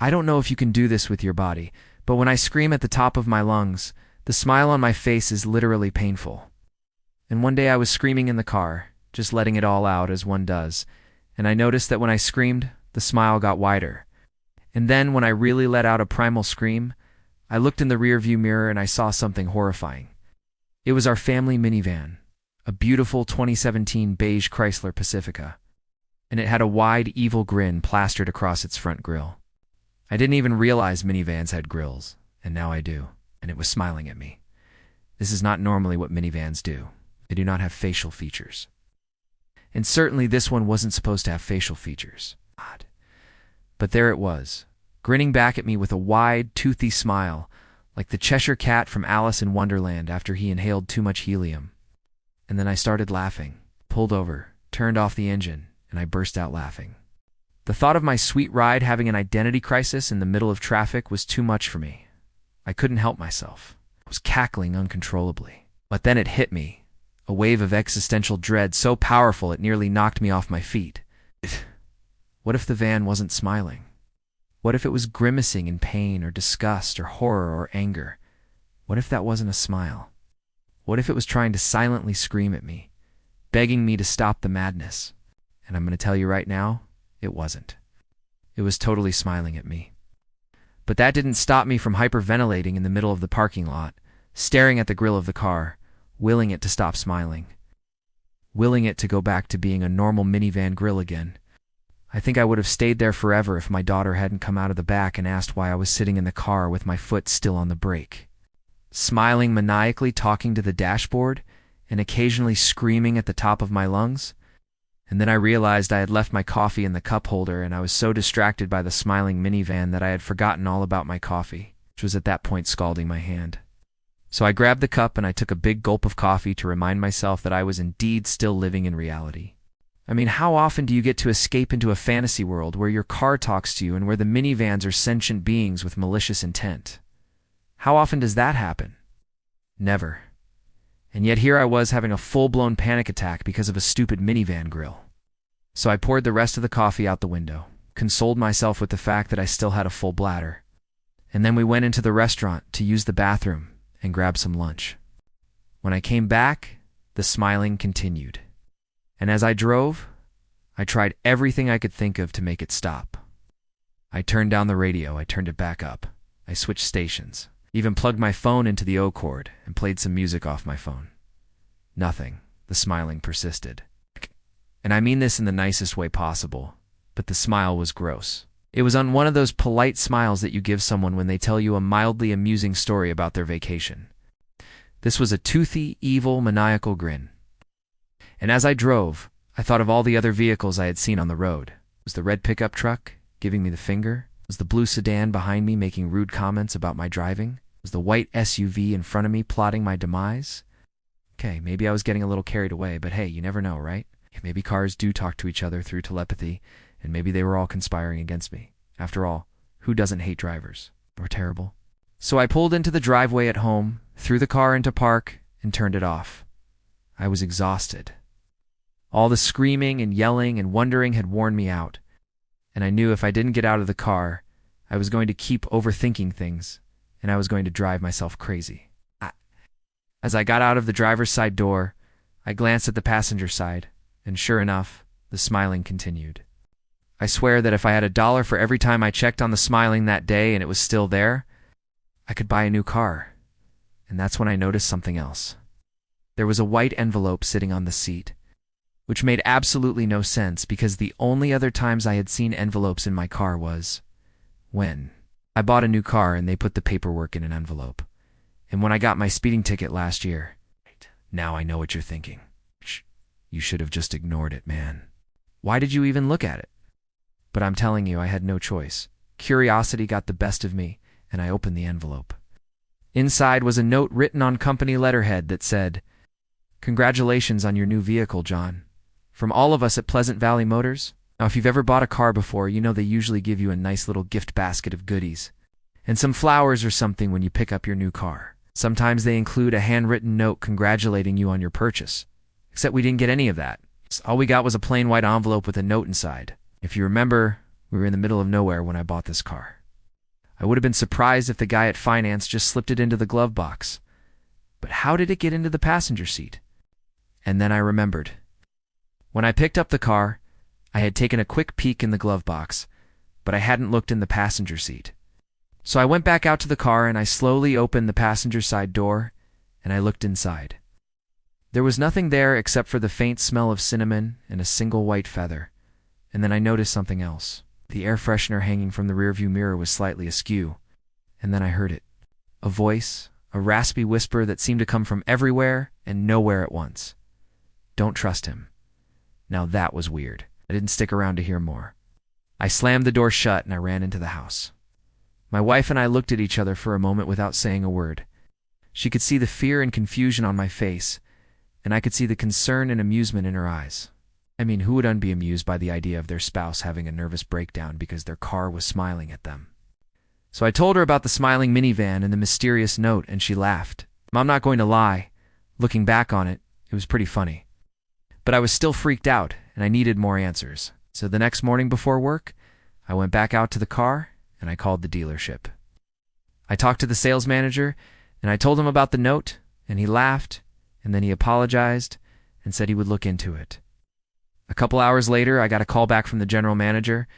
I don't know if you can do this with your body, but when I scream at the top of my lungs, the smile on my face is literally painful. And one day I was screaming in the car, just letting it all out as one does, and I noticed that when I screamed, the smile got wider. And then, when I really let out a primal scream, I looked in the rearview mirror and I saw something horrifying. It was our family minivan, a beautiful 2017 beige Chrysler Pacifica, and it had a wide, evil grin plastered across its front grille. I didn't even realize minivans had grills, and now I do, and it was smiling at me. This is not normally what minivans do. They do not have facial features. And certainly this one wasn't supposed to have facial features. Odd. But there it was, grinning back at me with a wide, toothy smile, like the Cheshire Cat from Alice in Wonderland after he inhaled too much helium. And then I started laughing, pulled over, turned off the engine, and I burst out laughing. The thought of my sweet ride having an identity crisis in the middle of traffic was too much for me. I couldn't help myself. I was cackling uncontrollably. But then it hit me, a wave of existential dread so powerful it nearly knocked me off my feet. What if the van wasn't smiling? What if it was grimacing in pain or disgust or horror or anger? What if that wasn't a smile? What if it was trying to silently scream at me, begging me to stop the madness? And I'm going to tell you right now, it wasn't. It was totally smiling at me. But that didn't stop me from hyperventilating in the middle of the parking lot, staring at the grill of the car, willing it to stop smiling, willing it to go back to being a normal minivan grill again. I think I would have stayed there forever if my daughter hadn't come out of the back and asked why I was sitting in the car with my foot still on the brake, smiling maniacally, talking to the dashboard, and occasionally screaming at the top of my lungs. And then I realized I had left my coffee in the cup holder, and I was so distracted by the smiling minivan that I had forgotten all about my coffee, which was at that point scalding my hand. So I grabbed the cup and I took a big gulp of coffee to remind myself that I was indeed still living in reality. I mean, how often do you get to escape into a fantasy world where your car talks to you and where the minivans are sentient beings with malicious intent? How often does that happen? Never. And yet here I was having a full-blown panic attack because of a stupid minivan grill. So I poured the rest of the coffee out the window, consoled myself with the fact that I still had a full bladder, and then we went into the restaurant to use the bathroom and grab some lunch. When I came back, the smiling continued. And as I drove, I tried everything I could think of to make it stop. I turned down the radio, I turned it back up, I switched stations, even plugged my phone into the O cord and played some music off my phone. Nothing. The smiling persisted. And I mean this in the nicest way possible, but the smile was gross. It was on one of those polite smiles that you give someone when they tell you a mildly amusing story about their vacation. This was a toothy, evil, maniacal grin. And as I drove, I thought of all the other vehicles I had seen on the road. Was the red pickup truck giving me the finger? Was the blue sedan behind me making rude comments about my driving? Was the white SUV in front of me plotting my demise? Okay, maybe I was getting a little carried away, but hey, you never know, right? Maybe cars do talk to each other through telepathy, and maybe they were all conspiring against me. After all, who doesn't hate drivers? Or terrible. So I pulled into the driveway at home, threw the car into park, and turned it off. I was exhausted. All the screaming and yelling and wondering had worn me out, and I knew if I didn't get out of the car, I was going to keep overthinking things, and I was going to drive myself crazy. As I got out of the driver's side door, I glanced at the passenger side, and sure enough, the smiling continued. I swear that if I had $1 for every time I checked on the smiling that day and it was still there, I could buy a new car. And that's when I noticed something else. There was a white envelope sitting on the seat, which made absolutely no sense because the only other times I had seen envelopes in my car was when I bought a new car and they put the paperwork in an envelope, and when I got my speeding ticket last year. Now I know what you're thinking. You should have just ignored it, man. Why did you even look at it? But I'm telling you, I had no choice. Curiosity got the best of me, and I opened the envelope. Inside was a note written on company letterhead that said, "Congratulations on your new vehicle, John. From all of us at Pleasant Valley Motors." Now, if you've ever bought a car before, you know they usually give you a nice little gift basket of goodies, and some flowers or something when you pick up your new car. Sometimes they include a handwritten note congratulating you on your purchase. Except we didn't get any of that. All we got was a plain white envelope with a note inside. If you remember, we were in the middle of nowhere when I bought this car. I would have been surprised if the guy at finance just slipped it into the glove box. But how did it get into the passenger seat? And then I remembered. When I picked up the car, I had taken a quick peek in the glove box, but I hadn't looked in the passenger seat. So I went back out to the car and I slowly opened the passenger side door and I looked inside. There was nothing there except for the faint smell of cinnamon and a single white feather. And then I noticed something else. The air freshener hanging from the rearview mirror was slightly askew. And then I heard it. A voice, a raspy whisper that seemed to come from everywhere and nowhere at once. Don't trust him. Now that was weird. I didn't stick around to hear more. I slammed the door shut and I ran into the house. My wife and I looked at each other for a moment without saying a word. She could see the fear and confusion on my face, and I could see the concern and amusement in her eyes. I mean, who wouldn't be amused by the idea of their spouse having a nervous breakdown because their car was smiling at them? So I told her about the smiling minivan and the mysterious note, and she laughed. I'm not going to lie. Looking back on it, it was pretty funny. But I was still freaked out, and I needed more answers. So the next morning before work, I went back out to the car, and I called the dealership. I talked to the sales manager, and I told him about the note, and he laughed, and then he apologized and said he would look into it. A couple hours later, I got a call back from the general manager.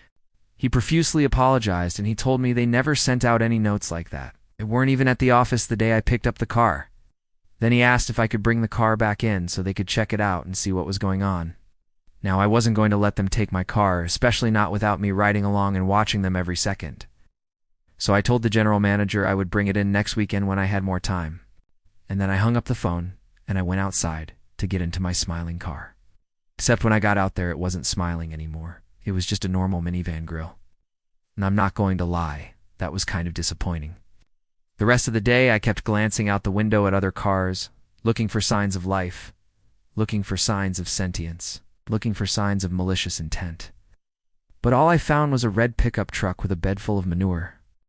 He profusely apologized, and he told me they never sent out any notes like that. They weren't even at the office the day I picked up the car. Then he asked if I could bring the car back in so they could check it out and see what was going on. Now, I wasn't going to let them take my car, especially not without me riding along and watching them every second. So I told the general manager I would bring it in next weekend when I had more time. And then I hung up the phone, and I went outside to get into my smiling car. Except when I got out there, it wasn't smiling anymore. It was just a normal minivan grill. And I'm not going to lie, that was kind of disappointing. The rest of the day, I kept glancing out the window at other cars, looking for signs of life, looking for signs of sentience, looking for signs of malicious intent. But all I found was a red pickup truck with a bed full of manure.